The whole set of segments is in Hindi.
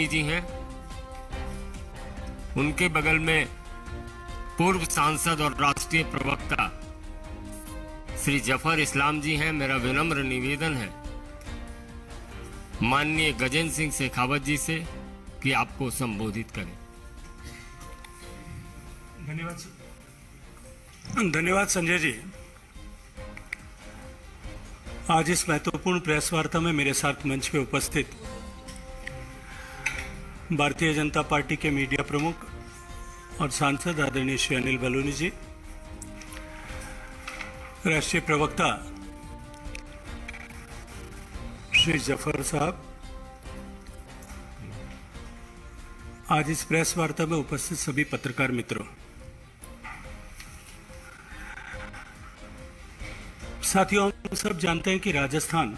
गांधी जी हैं, उनके बगल में पूर्व सांसद और राष्ट्रीय प्रवक्ता श्री जफर इस्लाम जी हैं। मेरा विनम्र निवेदन है माननीय गजेंद्र सिंह शेखावत जी से कि आपको संबोधित करें। धन्यवाद संजय जी। आज इस महत्वपूर्ण प्रेस वार्ता में मेरे साथ मंच पे उपस्थित भारतीय जनता पार्टी के मीडिया प्रमुख और सांसद आदरणीय श्री अनिल बलूनी जी, राष्ट्रीय प्रवक्ता श्री जफर साहब, आज इस प्रेस वार्ता में उपस्थित सभी पत्रकार मित्रों, साथियों, हम सब जानते हैं कि राजस्थान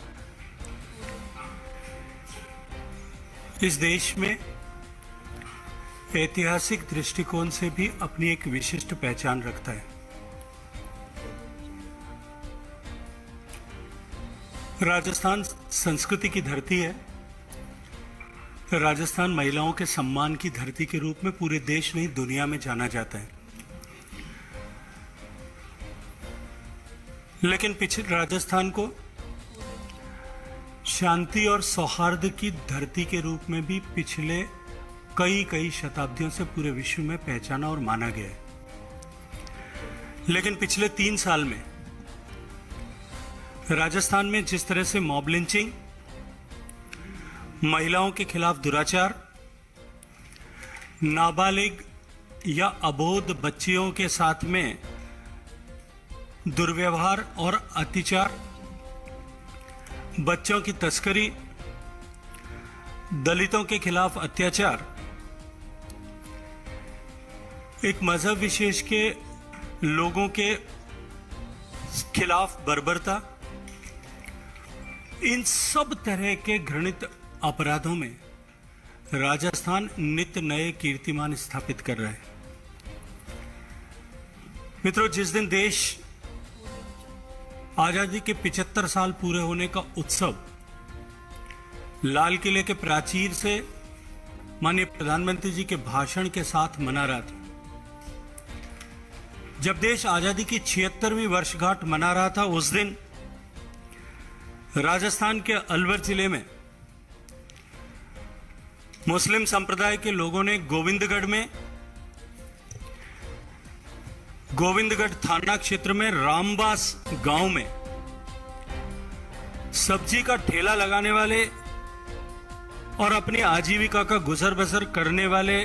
इस देश में ऐतिहासिक दृष्टिकोण से भी अपनी एक विशिष्ट पहचान रखता है। राजस्थान संस्कृति की धरती है। राजस्थान महिलाओं के सम्मान की धरती के रूप में पूरे देश नहीं दुनिया में जाना जाता है। लेकिन पिछले राजस्थान को शांति और सौहार्द की धरती के रूप में भी पिछले कई शताब्दियों से पूरे विश्व में पहचाना और माना गया है। लेकिन पिछले 3 साल में राजस्थान में जिस तरह से मॉब लिंचिंग, महिलाओं के खिलाफ दुराचार, नाबालिग या अबोध बच्चियों के साथ में दुर्व्यवहार और अत्याचार, बच्चों की तस्करी, दलितों के खिलाफ अत्याचार, एक मजहब विशेष के लोगों के खिलाफ बर्बरता, इन सब तरह के घृणित अपराधों में राजस्थान नित्य नए कीर्तिमान स्थापित कर रहा है। मित्रों, जिस दिन देश आजादी के 75 साल पूरे होने का उत्सव लाल किले के प्राचीर से माननीय प्रधानमंत्री जी के भाषण के साथ मना रहा था, जब देश आजादी की 76वीं वर्षगांठ मना रहा था, उस दिन राजस्थान के अलवर जिले में मुस्लिम संप्रदाय के लोगों ने गोविंदगढ़ थाना क्षेत्र में रामबास गांव में सब्जी का ठेला लगाने वाले और अपनी आजीविका का गुजर बसर करने वाले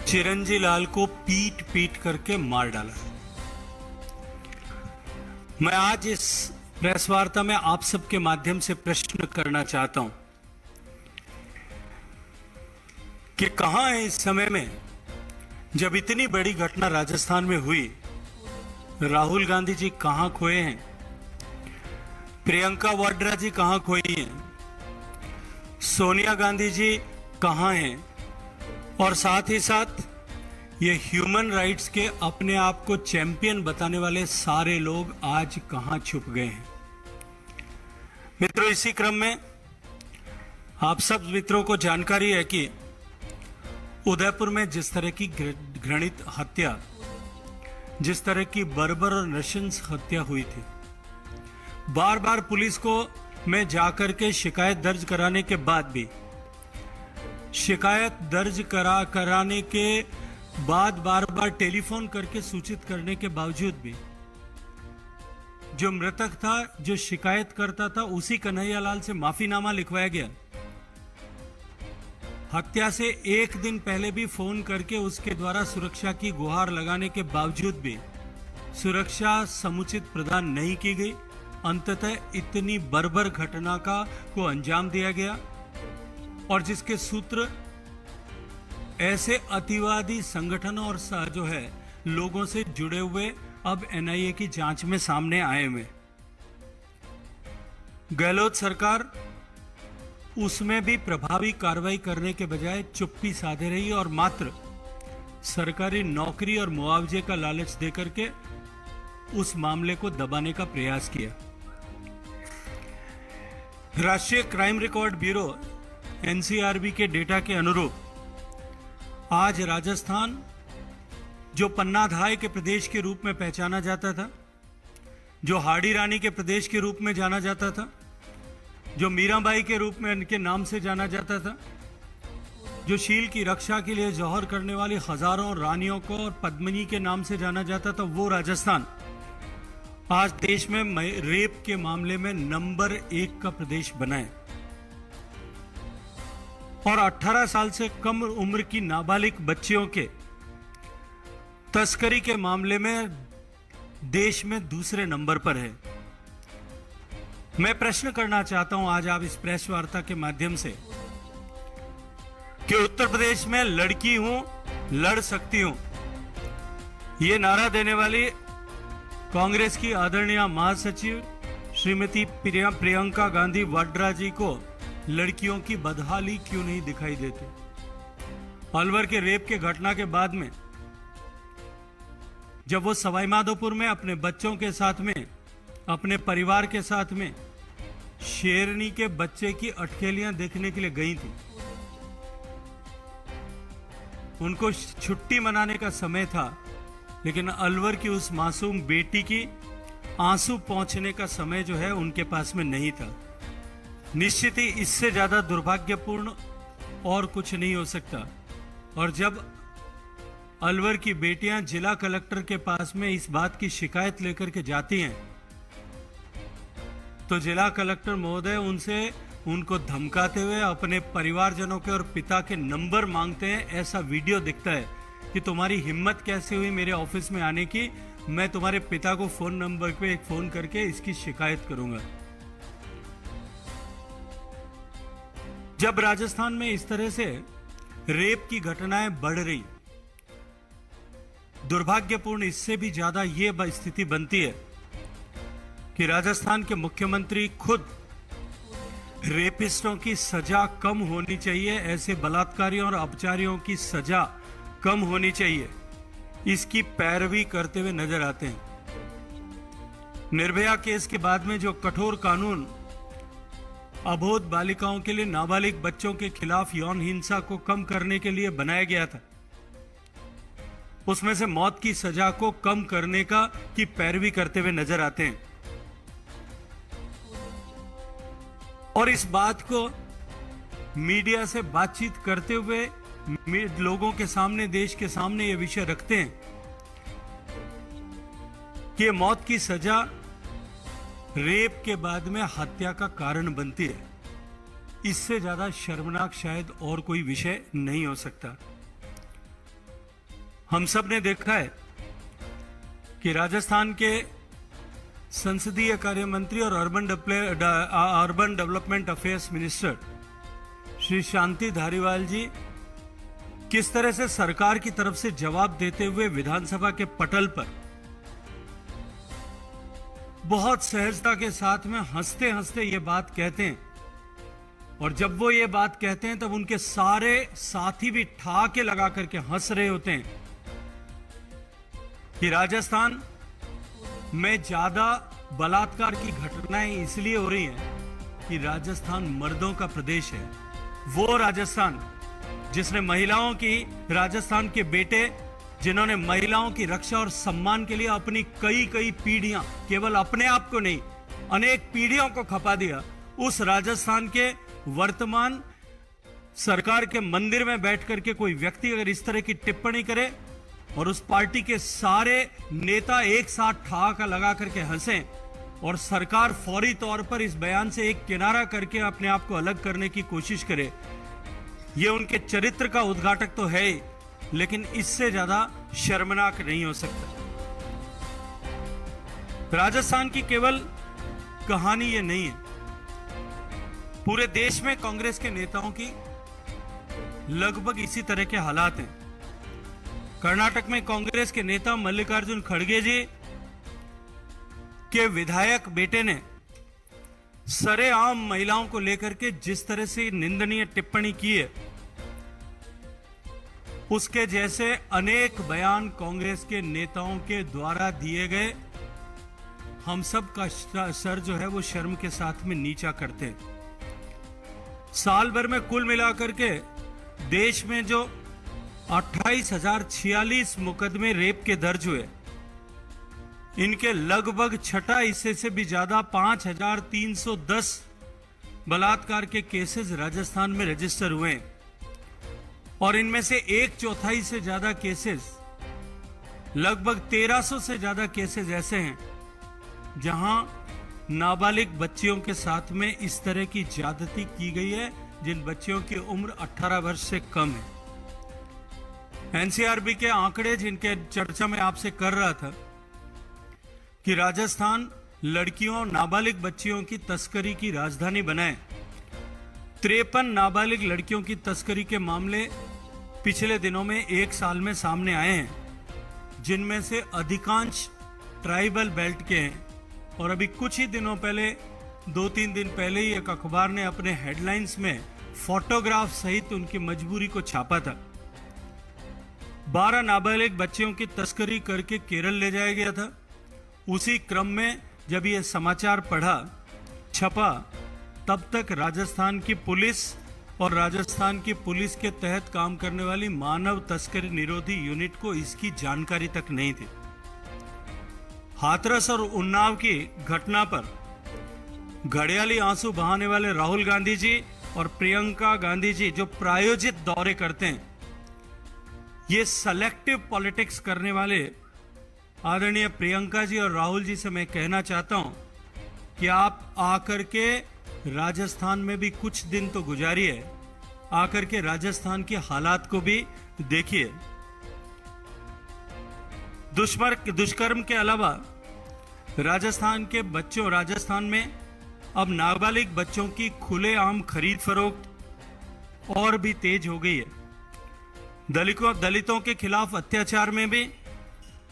चिरंजी लाल को पीट पीट करके मार डाला। मैं आज इस प्रेस वार्ता में आप सबके माध्यम से प्रश्न करना चाहता हूं कि कहां है इस समय में जब इतनी बड़ी घटना राजस्थान में हुई, राहुल गांधी जी कहां खोए हैं, प्रियंका वाड्रा जी कहां खोई हैं, सोनिया गांधी जी कहां हैं, और साथ ही साथ ये ह्यूमन राइट्स के अपने आप को चैंपियन बताने वाले सारे लोग आज कहां छुप गए हैं। मित्रों, इसी क्रम में आप सब मित्रों को जानकारी है कि उदयपुर में जिस तरह की घृणित हत्या, जिस तरह की बर्बर और नृशंस हत्या हुई थी, बार बार पुलिस को में जाकर के शिकायत दर्ज कराने के बाद भी, शिकायत दर्ज कराने के बाद बार बार टेलीफोन करके सूचित करने के बावजूद भी जो मृतक था, जो शिकायत करता था, उसी कन्हैयालाल से माफीनामा लिखवाया गया। हत्या से 1 दिन पहले भी फोन करके उसके द्वारा सुरक्षा की गुहार लगाने के बावजूद भी सुरक्षा समुचित प्रदान नहीं की गई। अंततः इतनी बर्बर घटना को अंजाम दिया गया और जिसके सूत्र ऐसे अतिवादी संगठनों और जो है लोगों से जुड़े हुए अब एनआईए की जांच में सामने आए हुए। गहलोत सरकार उसमें भी प्रभावी कार्रवाई करने के बजाय चुप्पी साधे रही और मात्र सरकारी नौकरी और मुआवजे का लालच देकर के उस मामले को दबाने का प्रयास किया। राष्ट्रीय क्राइम रिकॉर्ड ब्यूरो एनसीआरबी के डेटा के अनुरूप आज राजस्थान, जो पन्नाधाय के प्रदेश के रूप में पहचाना जाता था, जो हाड़ी रानी के प्रदेश के रूप में जाना जाता था, जो मीराबाई के रूप में इनके नाम से जाना जाता था, जो शील की रक्षा के लिए जौहर करने वाली हजारों रानियों को और पद्मिनी के नाम से जाना जाता था, वो राजस्थान आज देश में रेप के मामले में नंबर 1 का प्रदेश बना है। और 18 साल से कम उम्र की नाबालिग बच्चियों के तस्करी के मामले में देश में दूसरे नंबर पर है। मैं प्रश्न करना चाहता हूं आज आप इस प्रेस वार्ता के माध्यम से कि उत्तर प्रदेश में लड़की हूं, लड़ सकती हूं, यह नारा देने वाली कांग्रेस की आदरणीय महासचिव श्रीमती प्रियंका गांधी वाड्रा जी को लड़कियों की बदहाली क्यों नहीं दिखाई देती? अलवर के रेप के घटना के बाद में जब वो सवाई माधोपुर में अपने बच्चों के साथ में, अपने परिवार के साथ में शेरनी के बच्चे की अटखेलियां देखने के लिए गई थी, उनको छुट्टी मनाने का समय था, लेकिन अलवर की उस मासूम बेटी की आंसू पहुंचने का समय जो है उनके पास में नहीं था। निश्चित ही इससे ज्यादा दुर्भाग्यपूर्ण और कुछ नहीं हो सकता। और जब अलवर की बेटियां जिला कलेक्टर के पास में इस बात की शिकायत लेकर के जाती हैं, तो जिला कलेक्टर महोदय उनको धमकाते हुए अपने परिवारजनों के और पिता के नंबर मांगते हैं। ऐसा वीडियो दिखता है कि तुम्हारी हिम्मत कैसे हुई मेरे ऑफिस में आने की, मैं तुम्हारे पिता को फोन नंबर पे एक फोन करके इसकी शिकायत करूंगा। जब राजस्थान में इस तरह से रेप की घटनाएं बढ़ रही, दुर्भाग्यपूर्ण इससे भी ज्यादा यह स्थिति बनती है कि राजस्थान के मुख्यमंत्री खुद रेपिस्टों की सजा कम होनी चाहिए, ऐसे बलात्कारियों और अपचारियों की सजा कम होनी चाहिए, इसकी पैरवी करते हुए नजर आते हैं। निर्भया केस के बाद में जो कठोर कानून अबोध बालिकाओं के लिए, नाबालिग बच्चों के खिलाफ यौन हिंसा को कम करने के लिए बनाया गया था, उसमें से मौत की सजा को कम करने की पैरवी करते हुए नजर आते हैं। और इस बात को मीडिया से बातचीत करते हुए लोगों के सामने, देश के सामने यह विषय रखते हैं कि मौत की सजा रेप के बाद में हत्या का कारण बनती है। इससे ज्यादा शर्मनाक शायद और कोई विषय नहीं हो सकता। हम सब ने देखा है कि राजस्थान के संसदीय कार्य मंत्री और urban development affairs minister Shri Shanti Dhariwal ji किस तरह से सरकार की तरफ से जवाब देते हुए विधानसभा के पटल पर बहुत सहजता के साथ में हंसते हंसते ये बात कहते हैं। और जब वो ये बात कहते हैं तब उनके सारे साथी भी ठहाके लगा करके हंस रहे होते हैं कि राजस्थान में ज्यादा बलात्कार की घटनाएं इसलिए हो रही हैं कि राजस्थान मर्दों का प्रदेश है। वो राजस्थान जिसने महिलाओं की, राजस्थान के बेटे जिन्होंने महिलाओं की रक्षा और सम्मान के लिए अपनी कई पीढ़ियां, केवल अपने आप को नहीं अनेक पीढ़ियों को खपा दिया, उस राजस्थान के वर्तमान सरकार के मंदिर में बैठ करके कोई व्यक्ति अगर इस तरह की टिप्पणी करे और उस पार्टी के सारे नेता एक साथ ठहाका लगा करके हंसें और सरकार फौरी तौर पर इस बयान से एक किनारा करके अपने आप को अलग करने की कोशिश करे, यह उनके चरित्र का उद्घाटक तो है ही, लेकिन इससे ज्यादा शर्मनाक नहीं हो सकता। राजस्थान की केवल कहानी ये नहीं है, पूरे देश में कांग्रेस के नेताओं की लगभग इसी तरह के हालात हैं। कर्नाटक में कांग्रेस के नेता मल्लिकार्जुन खड़गे जी के विधायक बेटे ने सरेआम महिलाओं को लेकर के जिस तरह से निंदनीय टिप्पणी की है, उसके जैसे अनेक बयान कांग्रेस के नेताओं के द्वारा दिए गए, हम सब का सर जो है वो शर्म के साथ में नीचा करते हैं। साल भर में कुल मिलाकर के देश में जो 28,046 मुकदमे रेप के दर्ज हुए, इनके लगभग छठा हिस्से से भी ज्यादा 5,310 बलात्कार के केसेस राजस्थान में रजिस्टर हुए हैं। और इनमें से 1/4 से ज्यादा केसेस, लगभग 1300 से ज्यादा केसेस ऐसे हैं जहां नाबालिग बच्चियों के साथ में इस तरह की ज्यादती की गई है, जिन बच्चियों की उम्र 18 वर्ष से कम है। एनसीआरबी के आंकड़े जिनके चर्चा में आपसे कर रहा था कि राजस्थान लड़कियों, नाबालिग बच्चियों की तस्करी की राजधानी बनाए। 53 नाबालिग लड़कियों की तस्करी के मामले पिछले दिनों में एक साल में सामने आए हैं, जिनमें से अधिकांश ट्राइबल बेल्ट के हैं। और अभी कुछ ही दिनों पहले, 2-3 दिन पहले ही एक अखबार ने अपने हेडलाइंस में फोटोग्राफ सहित उनकी मजबूरी को छापा था। 12 नाबालिग बच्चियों की तस्करी करके केरल ले जाया गया था। उसी क्रम में जब यह समाचार छपा, तब तक राजस्थान की पुलिस और राजस्थान की पुलिस के तहत काम करने वाली मानव तस्करी निरोधी यूनिट को इसकी जानकारी तक नहीं थी। हाथरस और उन्नाव की घटना पर घड़ियाली आंसू बहाने वाले राहुल गांधी जी और प्रियंका गांधी जी जो प्रायोजित दौरे करते हैं, ये सेलेक्टिव पॉलिटिक्स करने वाले आदरणीय प्रियंका जी और राहुल जी से मैं कहना चाहता हूं कि आप आकर के राजस्थान में भी कुछ दिन तो गुजारिए, आकर के राजस्थान के हालात को भी देखिए। दुष्कर्म के अलावा राजस्थान में अब नाबालिग बच्चों की खुलेआम खरीद फरोख्त और भी तेज हो गई है। दलितों के खिलाफ अत्याचार में भी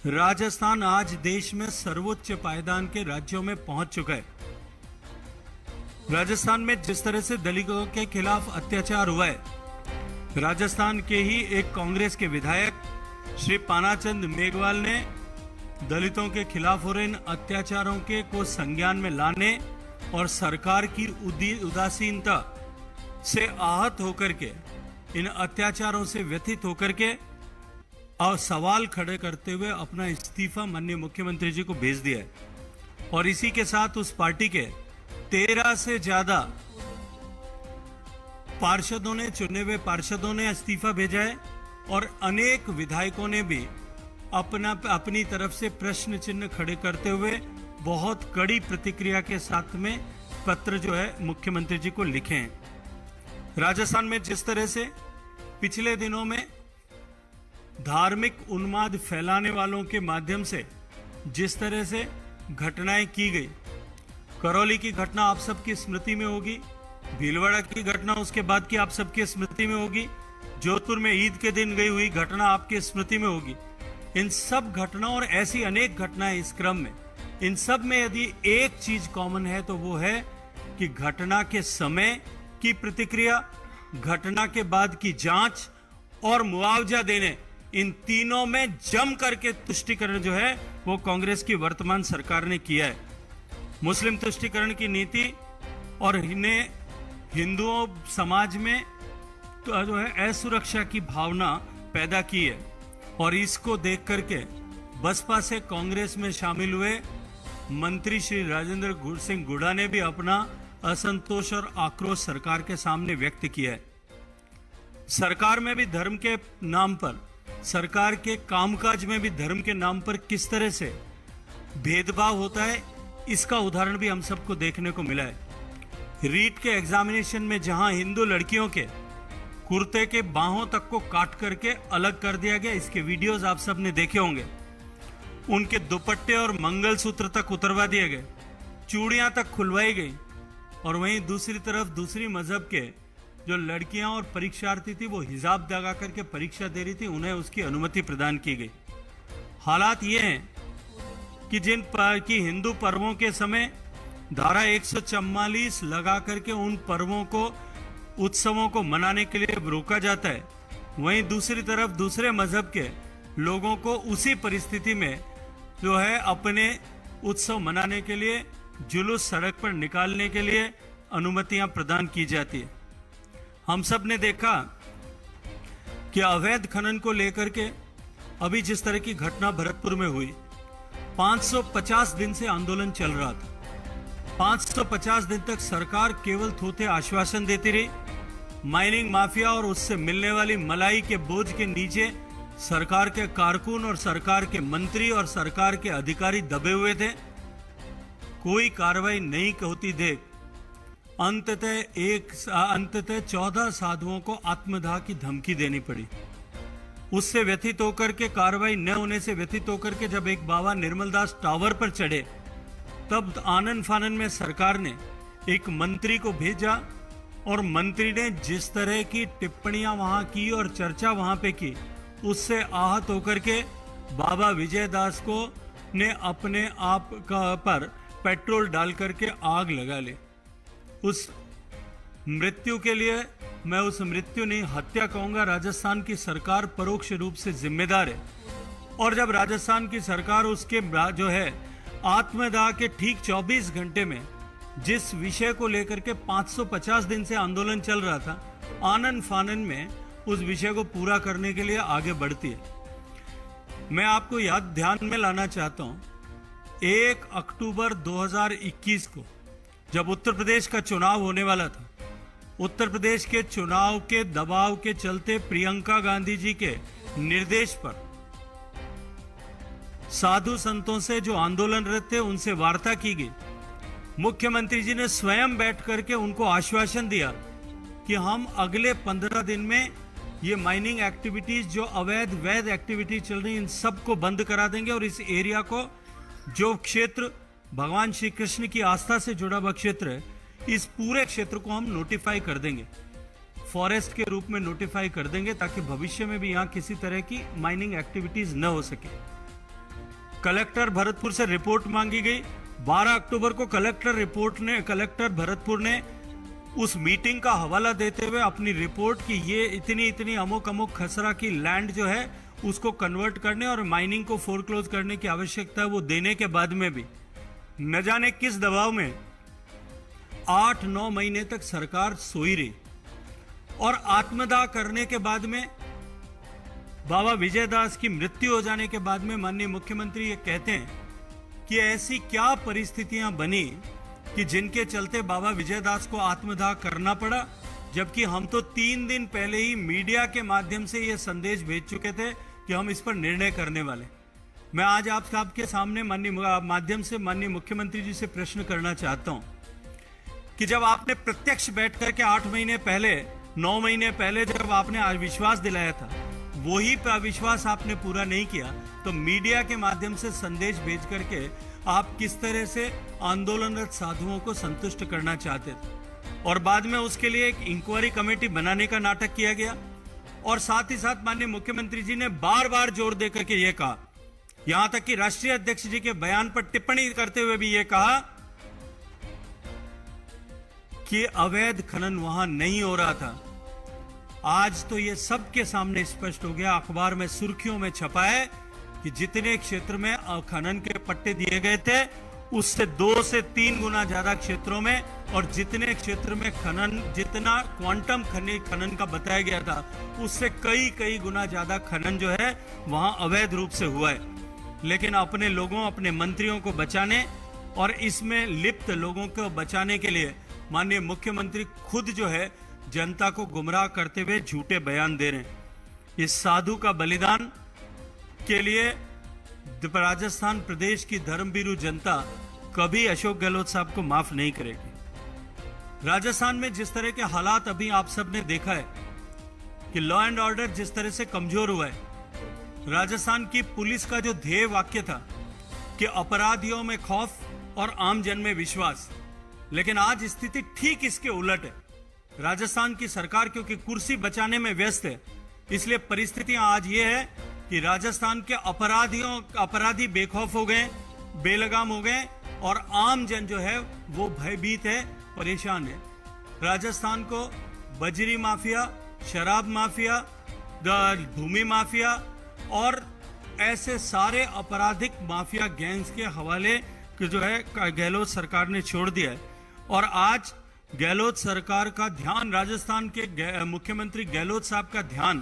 राजस्थान आज देश में सर्वोच्च पायदान के राज्यों में पहुंच चुका है। राजस्थान में जिस तरह से दलितों के खिलाफ अत्याचार हुआ है, राजस्थान के ही एक कांग्रेस के विधायक श्री पानाचंद मेघवाल ने दलितों के खिलाफ हो रहे इन अत्याचारों को संज्ञान में लाने और सरकार की उदासीनता से आहत होकर के, इन अत्याचारों से व्यथित होकर के और सवाल खड़े करते हुए अपना इस्तीफा माननीय मुख्यमंत्री जी को भेज दिया है। और इसी के साथ उस पार्टी के 13 से ज्यादा चुने हुए पार्षदों ने इस्तीफा भेजा है और अनेक विधायकों ने भी अपनी तरफ से प्रश्न चिन्ह खड़े करते हुए बहुत कड़ी प्रतिक्रिया के साथ में पत्र जो है मुख्यमंत्री जी को लिखे हैं। राजस्थान में जिस तरह से पिछले दिनों में धार्मिक उन्माद फैलाने वालों के माध्यम से जिस तरह से घटनाएं की गई, करौली की घटना आप सबकी स्मृति में होगी, भीलवाड़ा की घटना उसके बाद की आप सबकी स्मृति में होगी, जोधपुर में ईद के दिन गई हुई घटना आपकी स्मृति में होगी। इन सब घटनाओं और ऐसी अनेक घटनाएं इस क्रम में, इन सब में यदि एक चीज कॉमन है तो वो है कि घटना के समय की प्रतिक्रिया, घटना के बाद की जांच और मुआवजा देने, इन तीनों में जम करके तुष्टीकरण जो है वो कांग्रेस की वर्तमान सरकार ने किया है। मुस्लिम तुष्टीकरण की नीति और इन्हें हिंदुओं समाज में तो जो है असुरक्षा की भावना पैदा की है। और इसको देख करके बसपा से कांग्रेस में शामिल हुए मंत्री श्री राजेंद्र सिंह गुड़ा ने भी अपना असंतोष और आक्रोश सरकार के सामने व्यक्त किया है। सरकार में भी धर्म के नाम पर, सरकार के कामकाज में भी धर्म के नाम पर किस तरह से भेदभाव होता है, इसका उदाहरण भी हम सबको देखने को मिला है। रीट के एग्जामिनेशन में जहां हिंदू लड़कियों के कुर्ते के बाहों तक को काट करके अलग कर दिया गया, इसके वीडियोस आप सब ने देखे होंगे। उनके दुपट्टे और मंगलसूत्र तक उतरवा दिए गए, चूड़ियां तक खुलवाई गई। और वहीं दूसरी तरफ दूसरी मजहब के जो लड़कियां और परीक्षार्थी थी वो हिजाब लगा करके परीक्षा दे रही थी, उन्हें उसकी अनुमति प्रदान की गई। हालात ये हैं कि हिंदू पर्वों के समय धारा 144 लगा करके उन पर्वों को, उत्सवों को मनाने के लिए रोका जाता है, वहीं दूसरी तरफ दूसरे मजहब के लोगों को उसी परिस्थिति में जो है अपने उत्सव मनाने के लिए, जुलूस सड़क पर निकालने के लिए अनुमतियां प्रदान की जाती है। हम सब ने देखा कि अवैध खनन को लेकर के अभी जिस तरह की घटना भरतपुर में हुई, 550 दिन से आंदोलन चल रहा था। 550 दिन तक सरकार केवल थोथे आश्वासन देती रही। माइनिंग माफिया और उससे मिलने वाली मलाई के बोझ के नीचे सरकार के कारकुन और सरकार के मंत्री और सरकार के अधिकारी दबे हुए थे। कोई कार्रवाई नहीं होती देख अंततः 14 साधुओं को आत्मदाह की धमकी देनी पड़ी। उससे व्यथित होकर के, कार्रवाई न होने से व्यथित होकर के जब एक बाबा निर्मलदास टावर पर चढ़े, तब आनन फानन में सरकार ने एक मंत्री को भेजा और मंत्री ने जिस तरह की टिप्पणियां वहां की और चर्चा वहां पे की, उससे आहत होकर के बाबा विजयदास को ने अपने आप पर पेट्रोल डाल करके आग लगा ली। उस मृत्यु के लिए मैं उस मृत्यु नहीं, हत्या कहूंगा, राजस्थान की सरकार परोक्ष रूप से जिम्मेदार है। और जब राजस्थान की सरकार उसके जो है आत्मदाह के ठीक 24 घंटे में जिस विषय को लेकर के 550 दिन से आंदोलन चल रहा था, आनन फानन में उस विषय को पूरा करने के लिए आगे बढ़ती है। मैं आपको ध्यान में लाना चाहता हूं, 1 अक्टूबर 2021 को जब उत्तर प्रदेश का चुनाव होने वाला था, उत्तर प्रदेश के चुनाव के दबाव के चलते प्रियंका गांधी जी के निर्देश पर साधु संतों से जो आंदोलनरत थे उनसे वार्ता की गई। मुख्यमंत्री जी ने स्वयं बैठ करके उनको आश्वासन दिया कि हम अगले 15 दिन में ये माइनिंग एक्टिविटीज, जो अवैध वैध एक्टिविटीज चल रही, इन सबको बंद करा देंगे और इस एरिया को, जो क्षेत्र भगवान श्री कृष्ण की आस्था से जुड़ा हुआ क्षेत्र है, इस पूरे क्षेत्र को हम नोटिफाई कर देंगे, फॉरेस्ट के रूप में नोटिफाई कर देंगे, ताकि भविष्य में भी यहाँ किसी तरह की माइनिंग एक्टिविटीज न हो सके। कलेक्टर भरतपुर से रिपोर्ट मांगी गई। 12 अक्टूबर को कलेक्टर भरतपुर ने उस मीटिंग का हवाला देते हुए अपनी रिपोर्ट की ये इतनी अमुक खसरा की लैंड जो है उसको कन्वर्ट करने और माइनिंग को फोरक्लोज करने की आवश्यकता है, वो देने के बाद में भी न जाने किस दबाव में 8-9 महीने तक सरकार सोई रही। और आत्मदाह करने के बाद में, बाबा विजयदास की मृत्यु हो जाने के बाद में माननीय मुख्यमंत्री ये कहते हैं कि ऐसी क्या परिस्थितियां बनी कि जिनके चलते बाबा विजयदास को आत्मदाह करना पड़ा, जबकि हम तो 3 दिन पहले ही मीडिया के माध्यम से यह संदेश भेज चुके थे कि हम इस पर निर्णय करने वाले। मैं आज आपके सामने माध्यम से माननीय मुख्यमंत्री जी से प्रश्न करना चाहता हूं कि जब आपने प्रत्यक्ष बैठ करके 8 महीने पहले, 9 महीने पहले जब आपने विश्वास दिलाया था, वही विश्वास आपने पूरा नहीं किया, तो मीडिया के माध्यम से संदेश भेज करके आप किस तरह से आंदोलनरत साधुओं को संतुष्ट करना चाहते थे। और बाद में उसके लिए एक इंक्वायरी कमेटी बनाने का नाटक किया गया। और साथ ही साथ माननीय मुख्यमंत्री जी ने बार बार जोर देकर के यह कहा, यहां तक कि राष्ट्रीय अध्यक्ष जी के बयान पर टिप्पणी करते हुए भी यह कहा कि अवैध खनन वहां नहीं हो रहा था। आज तो यह सबके सामने स्पष्ट हो गया, अखबार में सुर्खियों में छपा है कि जितने क्षेत्र में खनन के पट्टे दिए गए थे, उससे 2 से 3 गुना ज्यादा क्षेत्रों में, और जितने क्षेत्र में खनन, जितना क्वांटम खनन का बताया गया था, उससे कई गुना ज्यादा खनन जो है वहां अवैध रूप से हुआ है। लेकिन अपने लोगों, अपने मंत्रियों को बचाने और इसमें लिप्त लोगों को बचाने के लिए माननीय मुख्यमंत्री खुद जो है जनता को गुमराह करते हुए झूठे बयान दे रहे हैं। इस साधु का बलिदान के लिए राजस्थान प्रदेश की धर्मभीरू जनता कभी अशोक गहलोत साहब को माफ नहीं करेगी। राजस्थान में जिस तरह के हालात अभी आप सब ने देखा है कि लॉ एंड ऑर्डर जिस तरह से कमजोर हुआ है, राजस्थान की पुलिस का जो ध्येय वाक्य था कि अपराधियों में खौफ और आम जन में विश्वास, लेकिन आज स्थिति ठीक इसके उलट है। राजस्थान की सरकार क्योंकि कुर्सी बचाने में व्यस्त है, इसलिए परिस्थितियां आज ये है कि राजस्थान के अपराधी बेखौफ हो गए, बेलगाम हो गए, और आम जन जो है वो भयभीत है, परेशान है। राजस्थान को बजरी माफिया, शराब माफिया, भूमि माफिया और ऐसे सारे आपराधिक माफिया गैंग्स के हवाले जो है गहलोत सरकार ने छोड़ दिया है। और आज गहलोत सरकार का ध्यान, राजस्थान के मुख्यमंत्री गहलोत साहब का ध्यान,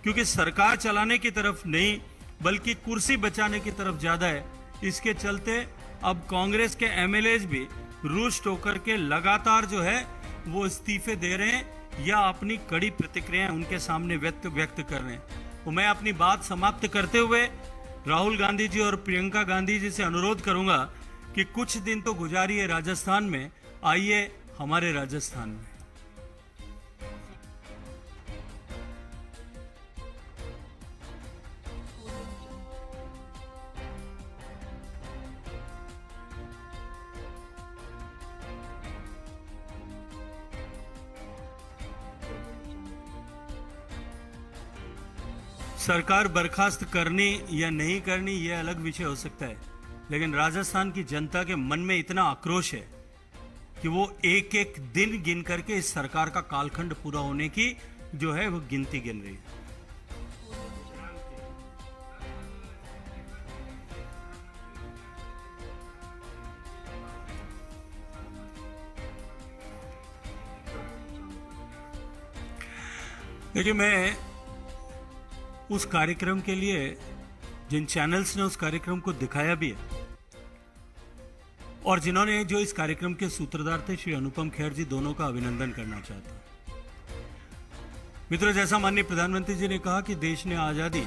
क्योंकि सरकार चलाने की तरफ नहीं बल्कि कुर्सी बचाने की तरफ ज्यादा है, इसके चलते अब कांग्रेस के एमएलएज भी रुष्ट होकर के लगातार जो है वो इस्तीफे दे रहे हैं या अपनी कड़ी प्रतिक्रियाएं उनके सामने व्यक्त कर रहे हैं। तो मैं अपनी बात समाप्त करते हुए राहुल गांधी जी और प्रियंका गांधी जी से अनुरोध करूंगा कि कुछ दिन तो गुजारिए राजस्थान में, आइए हमारे राजस्थान में। सरकार बर्खास्त करनी या नहीं करनी यह अलग विषय हो सकता है, लेकिन राजस्थान की जनता के मन में इतना आक्रोश है कि वो एक एक दिन गिन करके इस सरकार का कालखंड पूरा होने की जो है वो गिनती गिन रही है। देखिए, मैं उस कार्यक्रम के लिए जिन चैनल्स ने उस कार्यक्रम को दिखाया भी है और जिन्होंने जो इस कार्यक्रम के सूत्रधार थे श्री अनुपम खेर जी, दोनों का अभिनंदन करना चाहता हूं। मित्रों, जैसा माननीय प्रधानमंत्री जी ने कहा कि देश ने आजादी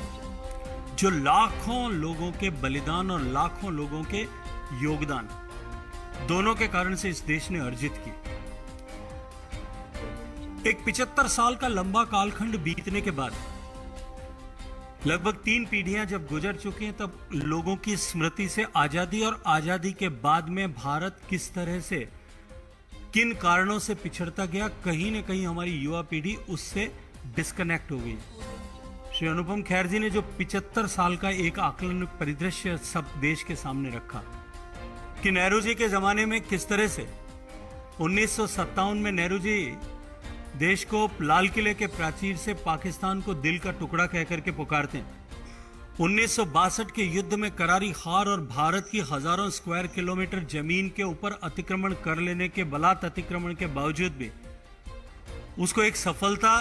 जो लाखों लोगों के बलिदान और लाखों लोगों के योगदान दोनों के कारण से इस देश ने अर्जित की। एक 75 साल का लंबा कालखंड बीतने के बाद लगभग 3 पीढ़ियां जब गुजर चुकी हैं, तब लोगों की स्मृति से आजादी और आजादी के बाद में भारत किस तरह से, किन कारणों से पिछड़ता गया, कहीं न कहीं हमारी युवा पीढ़ी उससे डिस्कनेक्ट हो गई। श्री अनुपम खेर जी ने जो 75 साल का एक आकलन परिदृश्य सब देश के सामने रखा कि नेहरू जी के जमाने में किस तरह से 1957 में नेहरू जी देश को लाल किले के प्राचीर से पाकिस्तान को दिल का टुकड़ा कहकर के पुकारते हैं। 1962 के युद्ध में करारी हार और भारत की हजारों स्क्वायर किलोमीटर जमीन के ऊपर अतिक्रमण कर लेने के बलात् अतिक्रमण के बावजूद भी उसको एक सफलता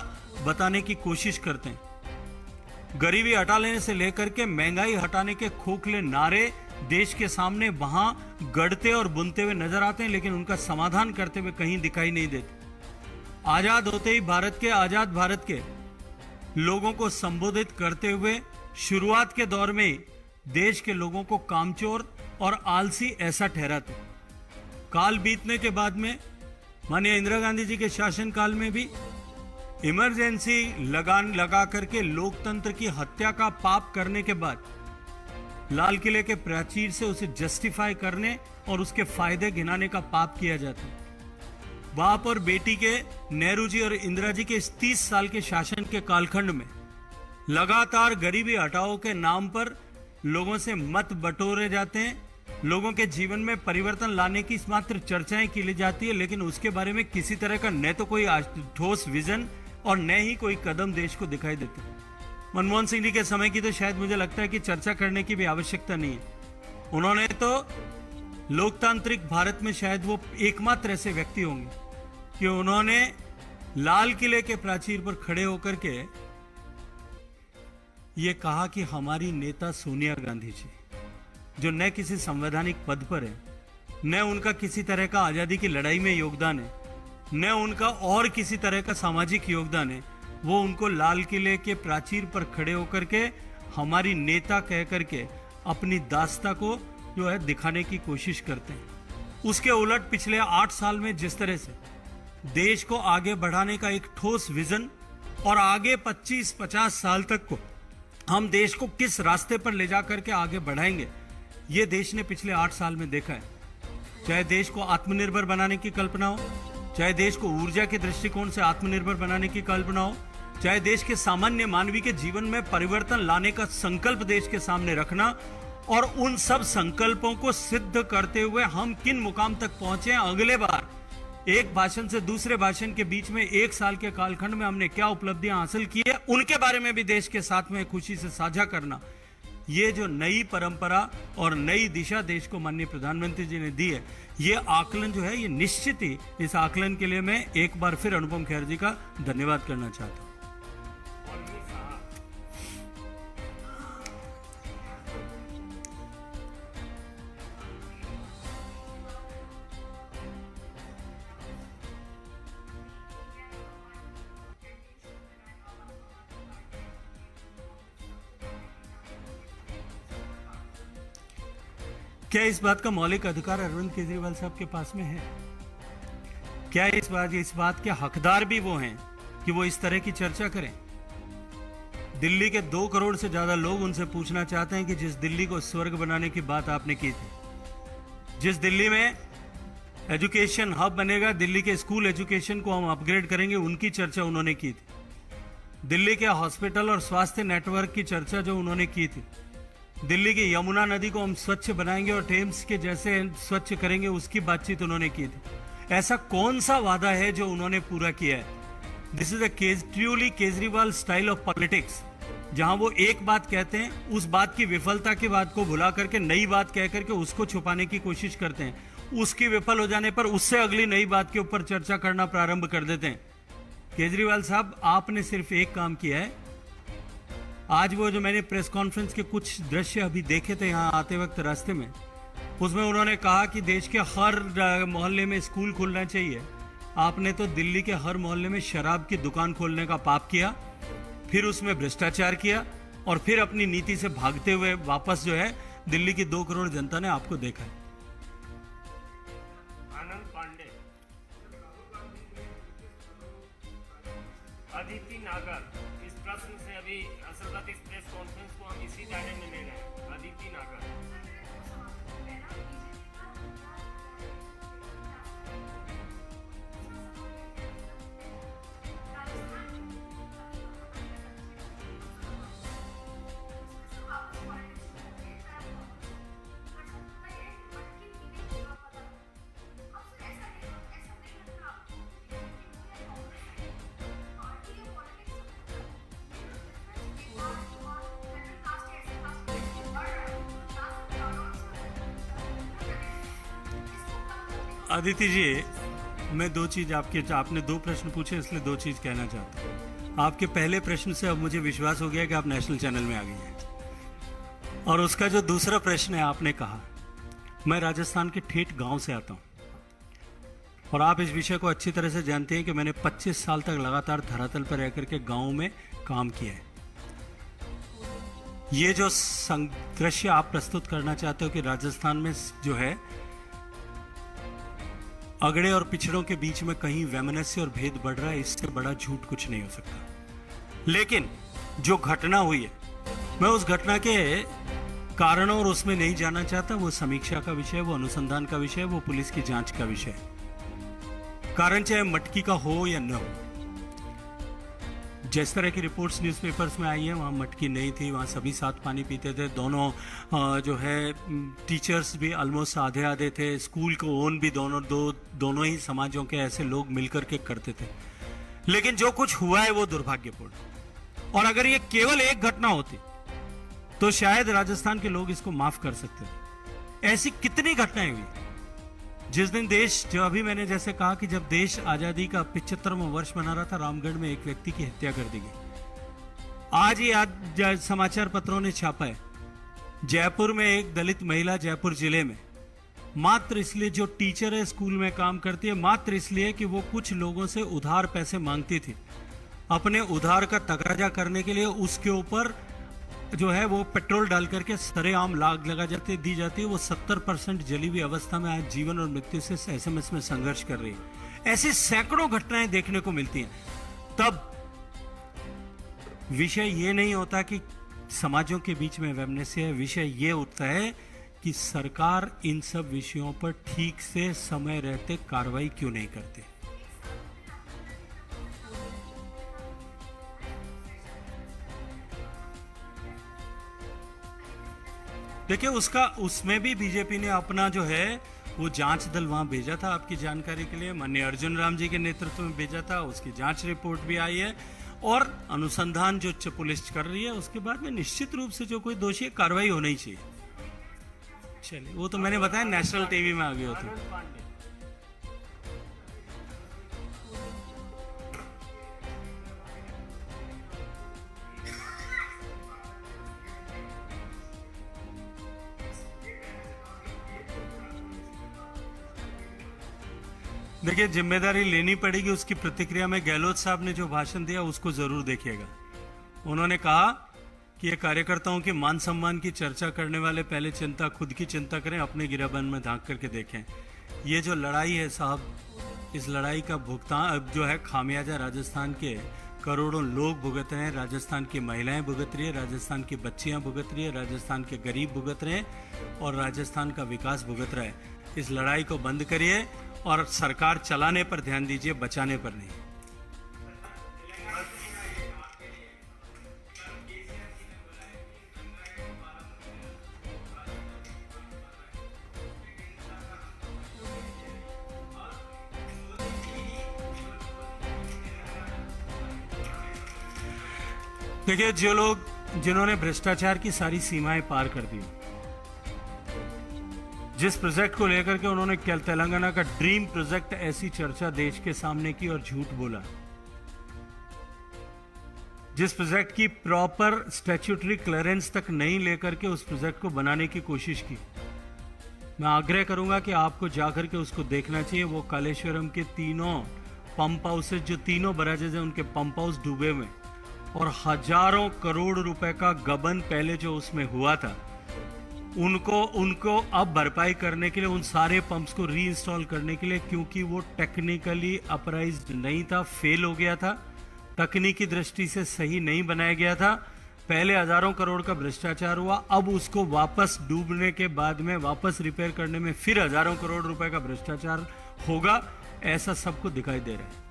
बताने की कोशिश करते हैं। गरीबी हटा लेने से लेकर के महंगाई हटाने के खोखले नारे देश के सामने वहां गढ़ते और बुनते हुए नजर आते हैं, लेकिन उनका समाधान करते हुए कहीं दिखाई नहीं देते। आजाद होते ही आजाद भारत के लोगों को संबोधित करते हुए शुरुआत के दौर में देश के लोगों को कामचोर और आलसी ऐसा ठहराते। काल बीतने के बाद में माननीय इंदिरा गांधी जी के शासनकाल में भी इमरजेंसी लगा करके लोकतंत्र की हत्या का पाप करने के बाद लाल किले के प्राचीर से उसे जस्टिफाई करने और उसके फायदे गिनाने का पाप किया जाता है। बाप और बेटी के नेहरू जी और इंदिरा जी के इस 30 साल के शासन के कालखंड में लगातार गरीबी हटाओ के नाम पर लोगों से मत बटोरे जाते हैं, लोगों के जीवन में परिवर्तन लाने की मात्र चर्चाएं की जाती है, लेकिन उसके बारे में किसी तरह का न तो कोई ठोस विजन और न ही कोई कदम देश को दिखाई देते। मनमोहन सिंह जी के समय की तो शायद मुझे लगता है कि चर्चा करने की भी आवश्यकता नहीं है। उन्होंने तो लोकतांत्रिक भारत में शायद वो एकमात्र ऐसे व्यक्ति होंगे कि उन्होंने लाल किले के प्राचीर पर खड़े होकर के ये कहा कि हमारी नेता सोनिया गांधी जी, जो न किसी संवैधानिक पद पर है, न उनका किसी तरह का आजादी की लड़ाई में योगदान है, न उनका और किसी तरह का सामाजिक योगदान है, वो उनको लाल किले के प्राचीर पर खड़े होकर के हमारी नेता कह करके अपनी दास्ता को जो है दिखाने की कोशिश करते हैं। उसके उलट पिछले 8 साल में जिस तरह से देश को आगे बढ़ाने का एक ठोस विजन और आगे 25-50 साल तक को हम देश को किस रास्ते पर ले जाकर के आगे बढ़ाएंगे, ये देश ने पिछले 8 साल में देखा है। चाहे देश को आत्मनिर्भर बनाने की कल्पना हो, चाहे देश को ऊर्जा के दृष्टिकोण से आत्मनिर्भर बनाने की कल्पना हो, चाहे देश के सामान्य मानवी के जीवन में परिवर्तन लाने का संकल्प देश के सामने रखना, और उन सब संकल्पों को सिद्ध करते हुए हम किन मुकाम तक पहुंचे, अगले बार एक भाषण से दूसरे भाषण के बीच में 1 साल के कालखंड में हमने क्या उपलब्धियां हासिल की है, उनके बारे में भी देश के साथ में खुशी से साझा करना, ये जो नई परंपरा और नई दिशा देश को माननीय प्रधानमंत्री जी ने दी है, ये आकलन जो है, ये निश्चित ही इस आकलन के लिए मैं एक बार फिर अनुपम खेर जी का धन्यवाद करना चाहता हूँ। क्या इस बात का मौलिक अधिकार अरविंद केजरीवाल साहब के पास में है? क्या इस बात के हकदार भी वो हैं कि वो इस तरह की चर्चा करें? दिल्ली के 2 करोड़ से ज्यादा लोग उनसे पूछना चाहते हैं कि जिस दिल्ली को स्वर्ग बनाने की बात आपने की थी, जिस दिल्ली में एजुकेशन हब बनेगा, दिल्ली के स्कूल एजुकेशन को हम अपग्रेड करेंगे, उनकी चर्चा उन्होंने की थी। दिल्ली के हॉस्पिटल और स्वास्थ्य नेटवर्क की चर्चा जो उन्होंने की थी, दिल्ली की यमुना नदी को हम स्वच्छ बनाएंगे और टेम्स के जैसे स्वच्छ करेंगे, उसकी बातचीत उन्होंने की थी। ऐसा कौन सा वादा है जो उन्होंने पूरा किया है? This is a truly Kejriwal style of politics, जहां वो एक बात कहते हैं, उस बात की विफलता की बात को भुला करके नई बात कह करके उसको छुपाने की कोशिश करते हैं। उसकी विफल हो जाने पर उससे अगली नई बात के ऊपर चर्चा करना प्रारंभ कर देते हैं। केजरीवाल साहब, आपने सिर्फ एक काम किया है। आज वो जो मैंने प्रेस कॉन्फ्रेंस के कुछ दृश्य अभी देखे थे यहाँ आते वक्त रास्ते में, उसमें उन्होंने कहा कि देश के हर मोहल्ले में स्कूल खुलना चाहिए। आपने तो दिल्ली के हर मोहल्ले में शराब की दुकान खोलने का पाप किया, फिर उसमें भ्रष्टाचार किया और फिर अपनी नीति से भागते हुए वापस जो है दिल्ली की 2 करोड़ जनता ने आपको देखा है। आनंद पांडे, अदिति नागर, इस प्रश्न से अभी असल बात इस प्रेस कॉन्फ्रेंस को हम इसी दायरे में ले रहे हैं। अदिति नागर, अदिति जी, मैं 2 चीज आपने 2 प्रश्न पूछे, इसलिए 2 चीज कहना चाहता हूँ। आपके पहले प्रश्न से अब मुझे विश्वास हो गया कि आप नेशनल चैनल में आ गई हैं। और उसका जो दूसरा प्रश्न है, आपने कहा मैं राजस्थान के ठेठ गांव से आता हूं और आप इस विषय को अच्छी तरह से जानते हैं कि मैंने 25 साल तक लगातार धरातल पर रह करके गांव में काम किया है। ये जो दृश्य आप प्रस्तुत करना चाहते हो कि राजस्थान में जो है अगड़े और पिछड़ों के बीच में कहीं वैमनस्य और भेद बढ़ रहा है, इससे बड़ा झूठ कुछ नहीं हो सकता। लेकिन जो घटना हुई है, मैं उस घटना के कारणों और उसमें नहीं जाना चाहता। वो समीक्षा का विषय, वो अनुसंधान का विषय, वो पुलिस की जांच का विषय। कारण चाहे मटकी का हो या न हो, जिस तरह की रिपोर्ट्स न्यूज़पेपर्स में आई है, वहाँ मटकी नहीं थी, वहाँ सभी साथ पानी पीते थे। दोनों जो है टीचर्स भी ऑलमोस्ट आधे आधे थे, स्कूल को ओन भी दोनों ही समाजों के ऐसे लोग मिलकर के करते थे। लेकिन जो कुछ हुआ है वो दुर्भाग्यपूर्ण। और अगर ये केवल एक घटना होती तो शायद राजस्थान के लोग इसको माफ कर सकते। ऐसी कितनी घटनाएं हुई जिस दिन देश, जो अभी मैंने जैसे कहा कि जब देश आजादी का 75वां वर्ष मना रहा था, रामगढ़ में एक व्यक्ति की हत्या कर दी गई। आज ही समाचार पत्रों ने छापा है, जयपुर में एक दलित महिला, जयपुर जिले में, मात्र इसलिए, जो टीचर है, स्कूल में काम करती है, मात्र इसलिए कि वो कुछ लोगों से उधार पैसे मांगती थी, अपने उधार का तगाजा करने के लिए उसके ऊपर जो है वो पेट्रोल डाल करके सरेआम लाग दी जाती है। वो 70% जली हुई अवस्था में आज जीवन और मृत्यु से एसएमएस में संघर्ष कर रही है। ऐसी सैकड़ों घटनाएं देखने को मिलती हैं। तब विषय ये नहीं होता कि समाजों के बीच में वैमनस्य है, विषय ये उठता है कि सरकार इन सब विषयों पर ठीक से समय रहते कार्रवाई क्यों नहीं करती। देखिए, उसमें भी बीजेपी ने अपना जो है वो जांच दल वहां भेजा था, आपकी जानकारी के लिए माननीय अर्जुन राम जी के नेतृत्व में भेजा था। उसकी जांच रिपोर्ट भी आई है और अनुसंधान जो पुलिस कर रही है उसके बाद में निश्चित रूप से जो कोई दोषी है कार्रवाई होनी चाहिए। चलिए, वो तो मैंने बताया नेशनल टीवी में आ गया था। देखिए, जिम्मेदारी लेनी पड़ेगी। उसकी प्रतिक्रिया में गहलोत साहब ने जो भाषण दिया उसको जरूर देखिएगा। उन्होंने कहा कि ये कार्यकर्ताओं के मान सम्मान की चर्चा करने वाले पहले खुद की चिंता करें, अपने गिराबंद में झांक करके देखें। ये जो लड़ाई है साहब, इस लड़ाई का भुगतान अब जो है खामियाजा राजस्थान के करोड़ों लोग भुगत रहे हैं, राजस्थान की महिलाएं भुगत रही है, राजस्थान की बच्चियां भुगत रही है, राजस्थान के गरीब भुगत रहे हैं और राजस्थान का विकास भुगत रहा है। इस लड़ाई को बंद करिए और सरकार चलाने पर ध्यान दीजिए, बचाने पर नहीं। देखिए, जो लोग जिन्होंने भ्रष्टाचार की सारी सीमाएं पार कर दी, जिस प्रोजेक्ट को लेकर के उन्होंने तेलंगाना का ड्रीम प्रोजेक्ट ऐसी चर्चा देश के सामने की और झूठ बोला, जिस प्रोजेक्ट की प्रॉपर स्टैट्यूटरी क्लियरेंस तक नहीं लेकर के उस प्रोजेक्ट को बनाने की कोशिश की, मैं आग्रह करूंगा कि आपको जाकर के उसको देखना चाहिए। वो कालेश्वरम के तीनों पंप हाउसेज, जो तीनों बराजेज हैं, उनके पंप हाउस डूबे हुए और हजारों करोड़ रुपए का गबन पहले जो उसमें हुआ था, उनको अब भरपाई करने के लिए, उन सारे पंप्स को रीइंस्टॉल करने के लिए, क्योंकि वो टेक्निकली अप्राइज्ड नहीं था, फेल हो गया था, तकनीकी दृष्टि से सही नहीं बनाया गया था। पहले हजारों करोड़ का भ्रष्टाचार हुआ, अब उसको वापस डूबने के बाद में वापस रिपेयर करने में फिर हजारों करोड़ रुपए का भ्रष्टाचार होगा, ऐसा सबको दिखाई दे रहा है।